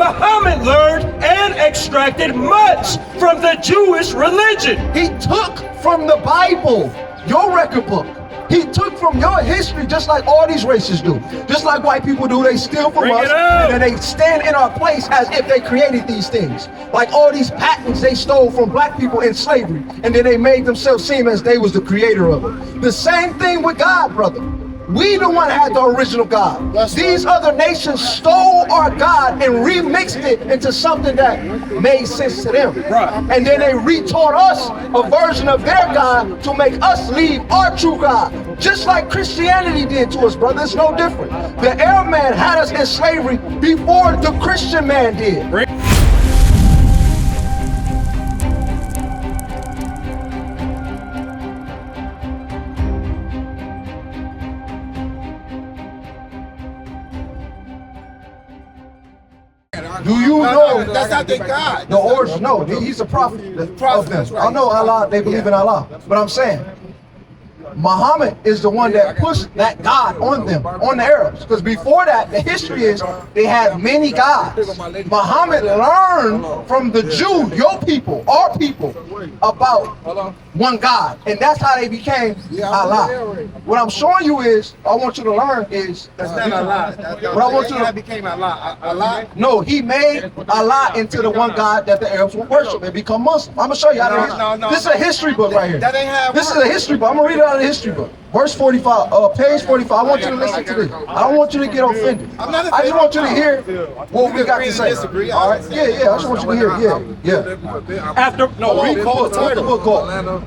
Muhammad learned and extracted much from the Jewish religion. He took from the Bible, your record book. He took from your history just like all these races do. Just like white people do, they steal from us and then they stand in our place as if they created these things. Like all these patents they stole from black people in slavery and then they made themselves seem as they was the creator of it. The same thing with God, brother. We the one had the original God. These other nations stole our God and remixed it into something that made sense to them. And then they retaught us a version of their God to make us leave our true God. Just like Christianity did to us, brother. It's no different. The Arab man had us in slavery before the Christian man did. Do you know that's not their God? The origin? No, he's a prophet of them. I know Allah, they believe in Allah, but I'm saying Muhammad is the one that pushed that God on them, on the Arabs. Because before that, the history is they had many gods. Muhammad learned from the Jew, your people, our people, about one God. And that's how they became Allah. What I'm showing you is, I want you to learn is... That's not Allah. What I want you to... became Allah. Allah? No, he made Allah into the one God that the Arabs would worship and become Muslim. I'm going to show you how to... This is a history book right here. That ain't how it This is a history book. I'm going to read it out of the history book. Verse 45, page 45. I want you to listen to this. I don't want you to get offended. I just want you to hear what we got to say. All right? Yeah, I just want you to hear. Yeah. After Read the book. What's the book called?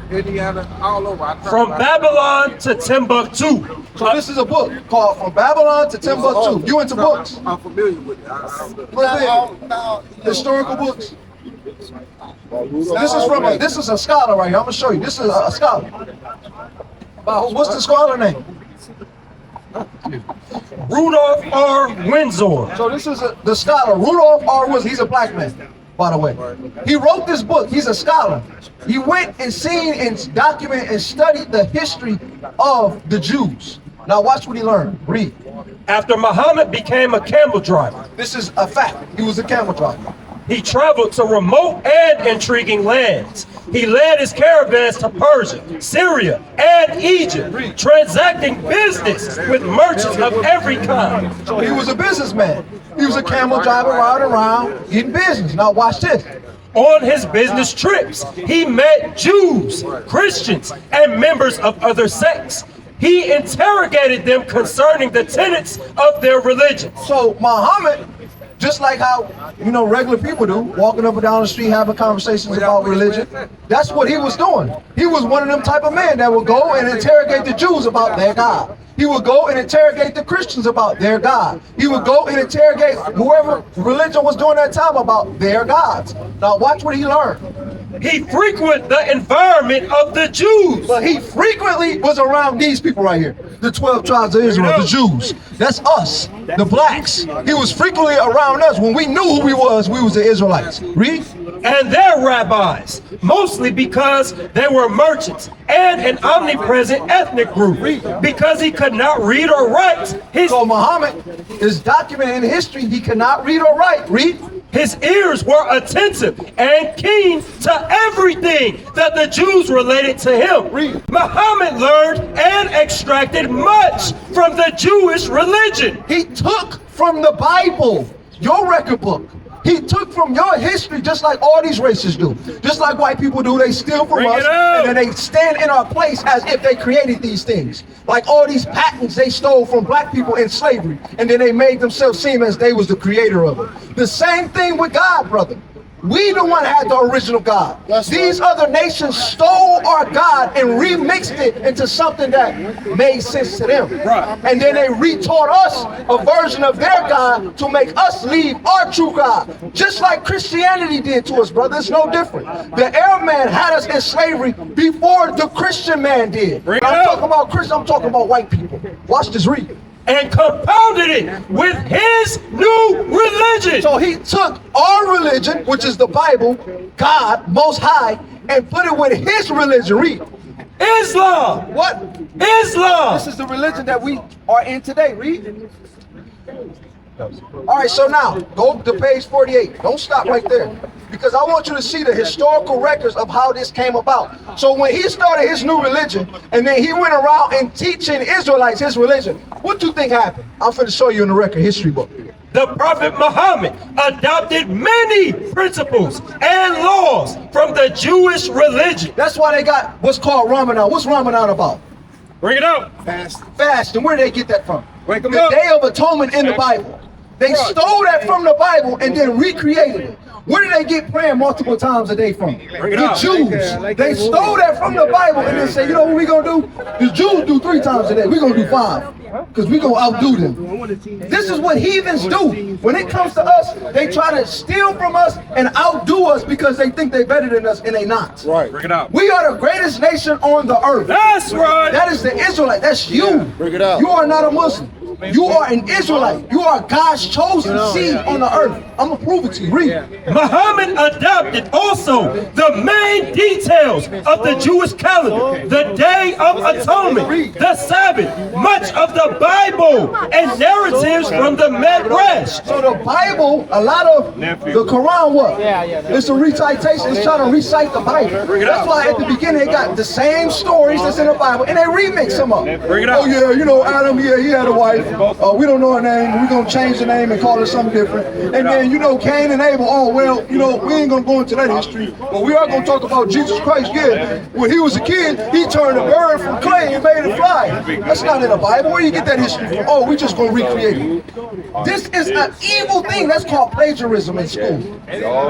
Indiana, all over. From Babylon to Timbuktu. So this is a book called From Babylon to Timbuktu. You into books? I'm familiar with it. Historical books. This is a scholar right here. I'm gonna show you. This is a scholar. What's the scholar name? Rudolph R. Windsor. So this is the scholar Rudolph R. Windsor. He's a black man, by the way. He wrote this book. He's a scholar. He went and seen and documented and studied the history of the Jews. Now watch what he learned. Read. After Muhammad became a camel driver, This is a fact. He was a camel driver. he traveled to remote and intriguing lands. He led his caravans to Persia, Syria, and Egypt, transacting business with merchants of every kind. So he was a businessman. He was a camel driver riding around getting business. Now watch this. On his business trips, he met Jews, Christians, and members of other sects. He interrogated them concerning the tenets of their religion. So Muhammad, just like how, regular people do, walking up and down the street having conversations about religion, that's what he was doing. He was one of them type of men that would go and interrogate the Jews about their God. He would go and interrogate the Christians about their God. He would go and interrogate whoever religion was doing that time about their gods. Now watch what he learned. He frequented the environment of the Jews. But he frequently was around these people right here. The 12 tribes of Israel, the Jews. That's us, the blacks. He was frequently around us. When we knew who we was the Israelites. Read. And their rabbis, mostly because they were merchants and an omnipresent ethnic group, because he could not read or write. So Muhammad is documented in history, he cannot read or write. Read. His ears were attentive and keen to everything that the Jews related to him. Muhammad learned and extracted much from the Jewish religion. He took from the Bible, your record book. He took from your history just like all these races do. Just like white people do, they steal from us and then they stand in our place as if they created these things. Like all these patents they stole from black people in slavery and then they made themselves seem as they was the creator of it. The same thing with God, brother. We the one had the original God. These other nations stole our God and remixed it into something that made sense to them. And then they retaught us a version of their God to make us leave our true God. Just like Christianity did to us, brother. It's no different. The Arab man had us in slavery before the Christian man did. I'm talking about Christian, I'm talking about white people. Watch this, read. And compounded it with his new religion. So he took our religion, which is the Bible, God, Most High, and put it with his religion. Read. Islam. What? Islam. This is the religion that we are in today. Read. All right, so now go to page 48. Don't stop right there, because I want you to see the historical records of how this came about. So when he started his new religion, and then he went around and teaching Israelites his religion, what do you think happened? I'm going to show you in the record history book. The Prophet Muhammad adopted many principles and laws from the Jewish religion. That's why they got what's called Ramadan. What's Ramadan about? Bring it out. Fast. And where did they get that from? Wake 'em The up. Day of Atonement in the Bible. They stole that from the Bible and then recreated it. Where did they get praying multiple times a day from? Bring it The out. Jews. They stole that from the Bible and then say, you know what we gonna do? The Jews do 3 times a day. We're gonna do 5. Because we're gonna outdo them. This is what heathens do. When it comes to us, they try to steal from us and outdo us because they think they're better than us, and they not. Right. Bring it out. We are the greatest nation on the earth. That's right. That is the Israelite. That's you. Bring it out. You are not a Muslim. You are an Israelite. You are God's chosen seed on the earth. I'm gonna prove it to you. Read. Muhammad adopted also the main details of the Jewish calendar, the Day of Atonement, the Sabbath, much of the Bible, and narratives from the Midrash. So the Bible, a lot of the Quran, what? It's a recitation. It's trying to recite the Bible. That's why at the beginning they got the same stories that's in the Bible, and they remix them up. Bring it out. Oh yeah, you know Adam. Yeah, he had a wife. We don't know her name. We're gonna change the name and call it something different. And then you know Cain and Abel. Oh well, you know we ain't gonna go into that history, but we are gonna talk about Jesus Christ. Yeah, when he was a kid, he turned a bird from clay and made it fly. That's not in the Bible. Where you get that history from? Oh, we just gonna recreate it. This is an evil thing. That's called plagiarism in school.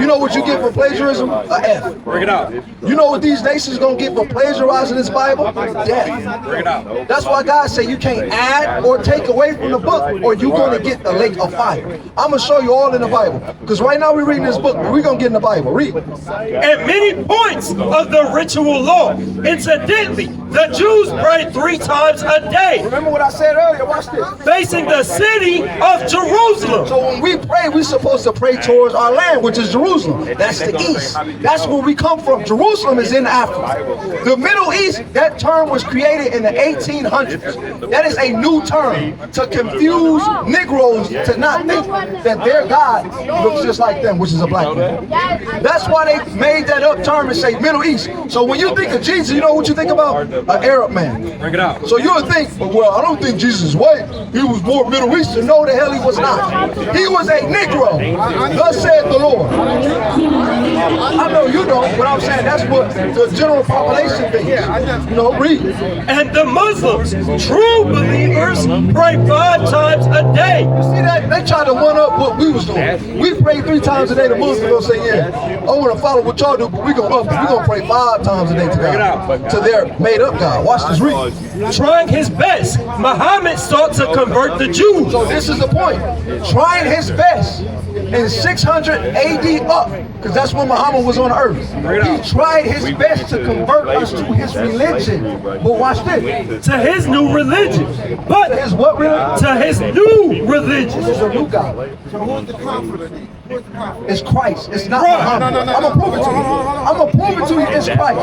You know what you get for plagiarism? A F. Bring it out. You know what these nations gonna get for plagiarizing this Bible? Death. Bring it out. That's why God say you can't add or take away from the book, or you're gonna get the lake of fire. I'm gonna show you all in the Bible, because right now we're reading this book, but we're gonna get in the Bible. Read. At many points of the ritual law, incidentally, the Jews prayed 3 times a day, Remember what I said earlier? Watch this. facing the city of Jerusalem. So when we pray, we're supposed to pray towards our land, which is Jerusalem. That's the east. That's where we come from. Jerusalem is in Africa. The Middle East, that term was created in the 1800s. That is a new term to confuse Negroes to not think that their God looks just like them, which is a black man. That's why they made that up term and say Middle East. So when you think of Jesus, you know what you think about? An Arab man. Bring it out. So you'll think, well, I don't think Jesus is white. He was more Middle Eastern. No, the hell he was not. He was a Negro. Thus said the Lord. I know you don't, but I'm saying that's what the general population thinks. You know, read. And the Muslims, true believers, pray 5 times a day. See that? They tried to one up what we was doing. We pray 3 times a day. The Muslims gonna say, yeah, I want to follow what y'all do, but we gonna pray 5 times a day to God, to their made up God. Watch this, read. Trying his best, Muhammad sought to convert the Jews. So this is the point. Trying his best in 600 AD up, because that's when Muhammad was on earth. He tried his best to convert us to his religion. But watch this. To his new religion. But His what religion? to his new religion. This is a new God. So who's the comforter then? Who's the comforter? It's Christ. It's not Right. Muhammad. I'm gonna prove it to you. I'm gonna prove it to you. It's Christ.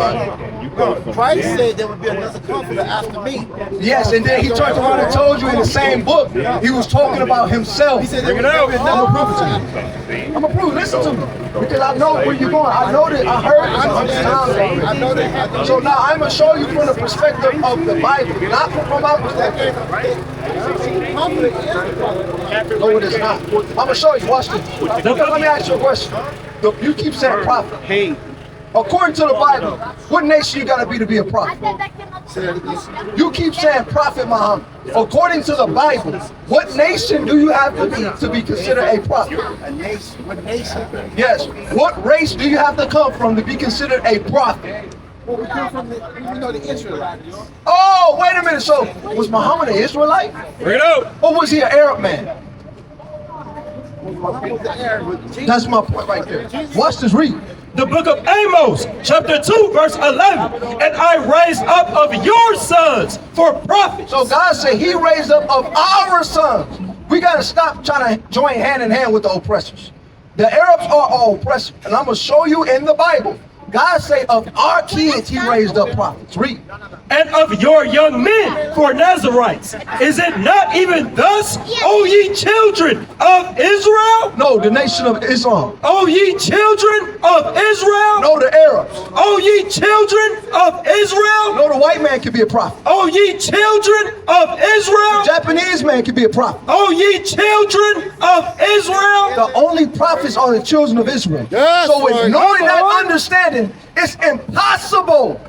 No, Christ said there would be another comforter after me. Yes, and then he turned around and told you in the same book, he was talking about himself. He said Bring it there out. would be I'm gonna another prove it to you. I'm gonna prove it. Listen to me. Because I know where you're going. I know that. I heard this a hundred times. I know that. So now I'm gonna show you from the perspective of the Bible, not from my perspective. No, it is not. I'm gonna show you. Watch this. Because let me ask you a question. You keep saying prophet. Hey, According to the Bible, what nation you gotta be to be a prophet? You keep saying Prophet Muhammad. According to the Bible, what nation do you have to be considered a prophet? a nation. What nation? Yes. What race do you have to come from to be considered a prophet? Well, we come from the Israelites. Oh, wait a minute. So was Muhammad an Israelite? Bring it out. Or was he an Arab man? The Arab with Jesus. That's my point right there. Watch this, read. The book of Amos, chapter 2, verse 11. And I raised up of your sons for prophets. So God said he raised up of our sons. We got to stop trying to join hand in hand with the oppressors. The Arabs are our oppressors. And I'm going to show you in the Bible God say of our kids he raised up prophets. Read. And of your young men for Nazarites. Is it not even thus, O ye children of Israel? No, the nation of Islam. O ye children of Israel? No, the Arabs. O ye children of Israel? No, the white man can be a prophet. O ye children of Israel? Japanese man can be a prophet. O ye children of Israel? The only prophets are the children of Israel. That's So with right. knowing that understanding, it's impossible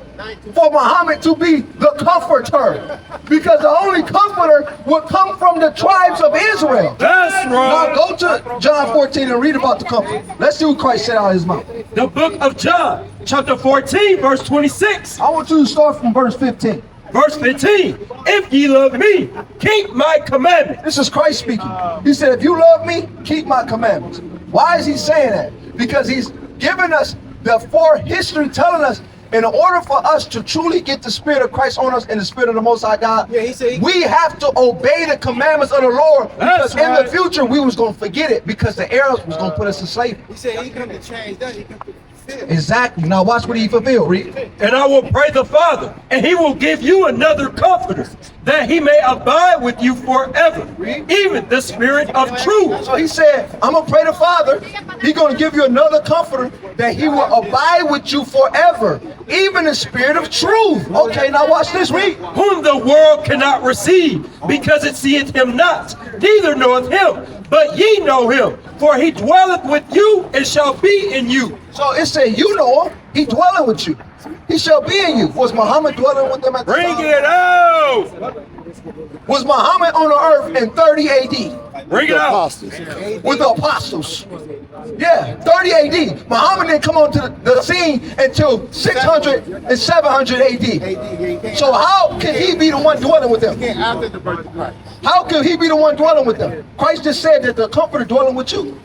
for Muhammad to be the comforter, because the only comforter would come from the tribes of Israel. That's Now right. go to John 14 and read about the comfort. Let's see what Christ said out of his mouth. The book of John, chapter 14, verse 26. I want you to start from verse 15. Verse 15. If ye love me, keep my commandments. This is Christ speaking. He said, if you love me, keep my commandments. Why is he saying that? Because he's giving us the history telling us in order for us to truly get the Spirit of Christ on us and the Spirit of the Most High God, we have to obey the commandments of the Lord. Because That's in right. the future, we was going to forget it because the Arabs was going to put us in slavery. He said he come to change that. He come to fulfill. Exactly. Now watch what he fulfilled. Read. And I will pray the Father, and he will give you another comforter, that he may abide with you forever, even the Spirit of truth. So he said, I'm going to pray the Father. He's going to give you another comforter that he will abide with you forever, even the Spirit of truth. Okay, now watch this. Read. Whom the world cannot receive, because it seeth him not, neither knoweth him. But ye know him, for he dwelleth with you and shall be in you. So it said, you know him. He dwelling with you. He shall be in you. Was Muhammad dwelling with them at the Bring time? it out! Was Muhammad on the earth in 30 AD Bring it out! Apostles. with the apostles? Yeah, 30 AD. Muhammad didn't come onto the scene until 600 and 700 AD. So how can he be the one dwelling with them? Came after the birth of Christ. How can he be the one dwelling with them? Christ just said that the comforter dwelling with you.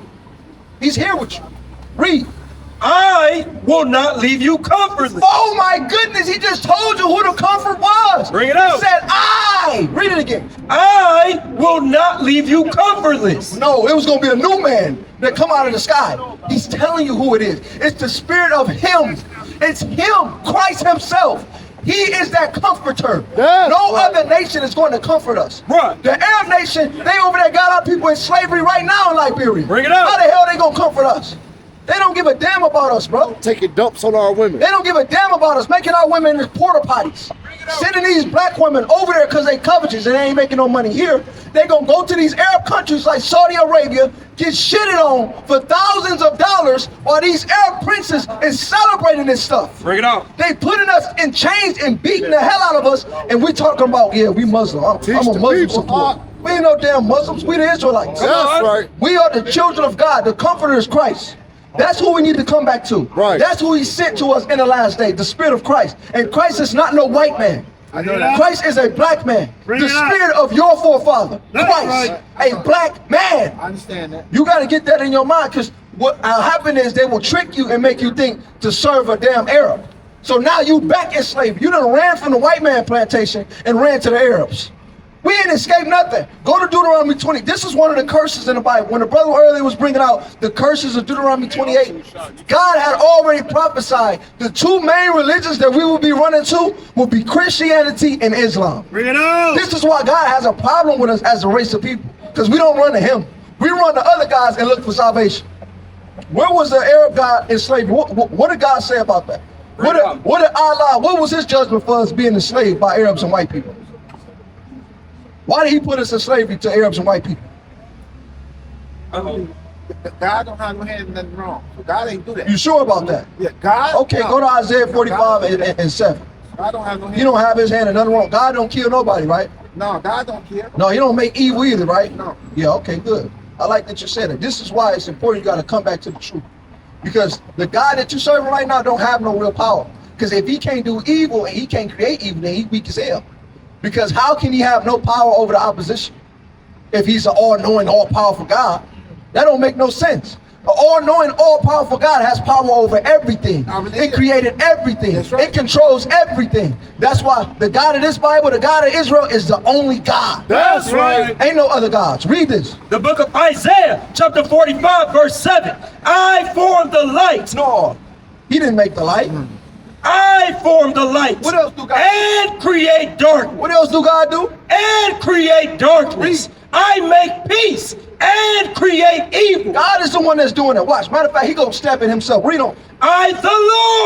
He's here with you. Read. I will not leave you comfortless. Oh my goodness, he just told you who the comfort was. Bring it out. He said, I. Read it again. I will not leave you comfortless. No, it was going to be a new man that come out of the sky. He's telling you who it is. It's the Spirit of him. It's him, Christ himself. He is that comforter. That's No right. other nation is going to comfort us. Right. The Arab nation, they over there got our people in slavery right now in Liberia. Bring it out. How the hell they going to comfort us? They don't give a damn about us, bro. Taking dumps on our women. They don't give a damn about us, making our women in porta potties. Sending these black women over there because they covetous and they ain't making no money here. They gonna go to these Arab countries like Saudi Arabia, get shitted on for thousands of dollars while these Arab princes is celebrating this stuff. Bring it out. They putting us in chains and beating the hell out of us, and we talking about, yeah, we Muslim. I'm Teach a the Muslim people, supporter. We ain't no damn Muslims, we the Israelites. That's right. We are the children of God. The comforter is Christ. That's who we need to come back to. Right. That's who he sent to us in the last day, the Spirit of Christ. And Christ is not no white man. I know that. Christ is a black man. Bring The it out. spirit of your forefather. That's Christ, right. a black man. I understand that. You got to get that in your mind, because what will happen is they will trick you and make you think to serve a damn Arab. So now you back in slavery. You done ran from the white man plantation and ran to the Arabs. We ain't escaped nothing. Go to Deuteronomy 20. This is one of the curses in the Bible. When the brother earlier was bringing out the curses of Deuteronomy 28, God had already prophesied the two main religions that we will be running to will be Christianity and Islam. Bring it out. This is why God has a problem with us as a race of people, because we don't run to him. We run to other guys and look for salvation. Where was the Arab God in slavery? What did God say about that? What did Allah, what was his judgment for us being enslaved by Arabs and white people? Why did he put us in slavery to Arabs and white people? God don't have no hand in nothing wrong. So God ain't do that. You sure about that? Yeah, God. Okay, go to Isaiah 45 and 7. God don't have no hand. He don't have his hand in nothing wrong. God don't kill nobody, right? No, God don't care. No, he don't make evil either, right? No. Yeah, okay, good. I like that you said it. This is why it's important you got to come back to the truth. Because the God that you're serving right now don't have no real power. Because if he can't do evil and he can't create evil, then he's weak as hell. Because how can he have no power over the opposition if he's an all-knowing, all-powerful God? That don't make no sense. An all-knowing, all-powerful God has power over everything. It created everything. That's right. It controls everything. That's why the God of this Bible, the God of Israel, is the only God. That's right. Ain't no other gods. Read this. The book of Isaiah, chapter 45, verse 7. I form the light. No. He didn't make the light. I form the light. What else do God and create darkness. What else do God do? And create darkness. I make peace and create evil. God is the one that's doing it. Watch. Matter of fact, he gonna step in himself. Read on. I, the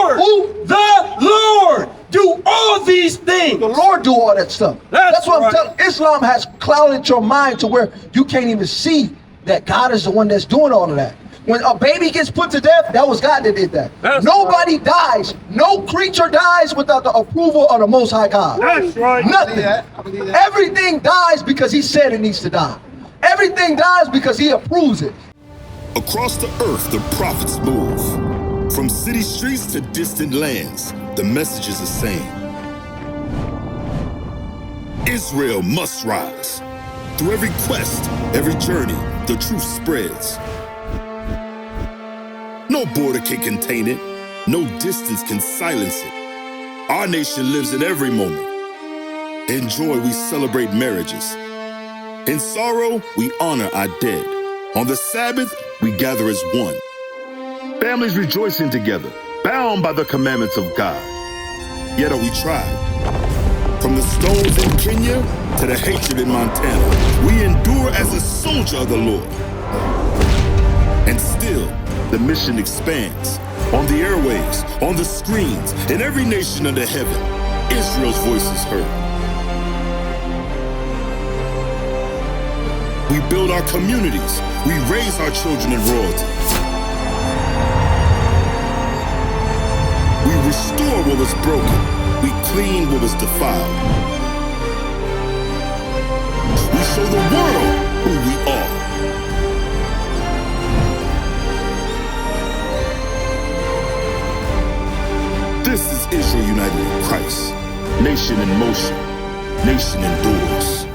Lord, Who? the Lord, do all these things. The Lord do all that stuff. That's what right. I'm telling. Islam has clouded your mind to where you can't even see that God is the one that's doing all of that. When a baby gets put to death, that was God that did that. That's Nobody dies. No creature dies without the approval of the Most High God. That's right. Nothing. I believe that. Everything dies because he said it needs to die. Everything dies because he approves it. Across the earth, the prophets move. From city streets to distant lands, the message is the same. Israel must rise. Through every quest, every journey, the truth spreads. No border can contain it. No distance can silence it. Our nation lives in every moment. In joy, we celebrate marriages. In sorrow, we honor our dead. On the Sabbath, we gather as one. Families rejoicing together, bound by the commandments of God. Yet are we tried. From the stones in Kenya to the hatred in Montana, we endure as a soldier of the Lord. And still, the mission expands. On the airwaves, on the screens, in every nation under heaven, Israel's voice is heard. We build our communities. We raise our children in royalty. We restore what was broken. We clean what was defiled. We show the world who we are. This is Israel united in Christ. Nation in motion. Nation endures.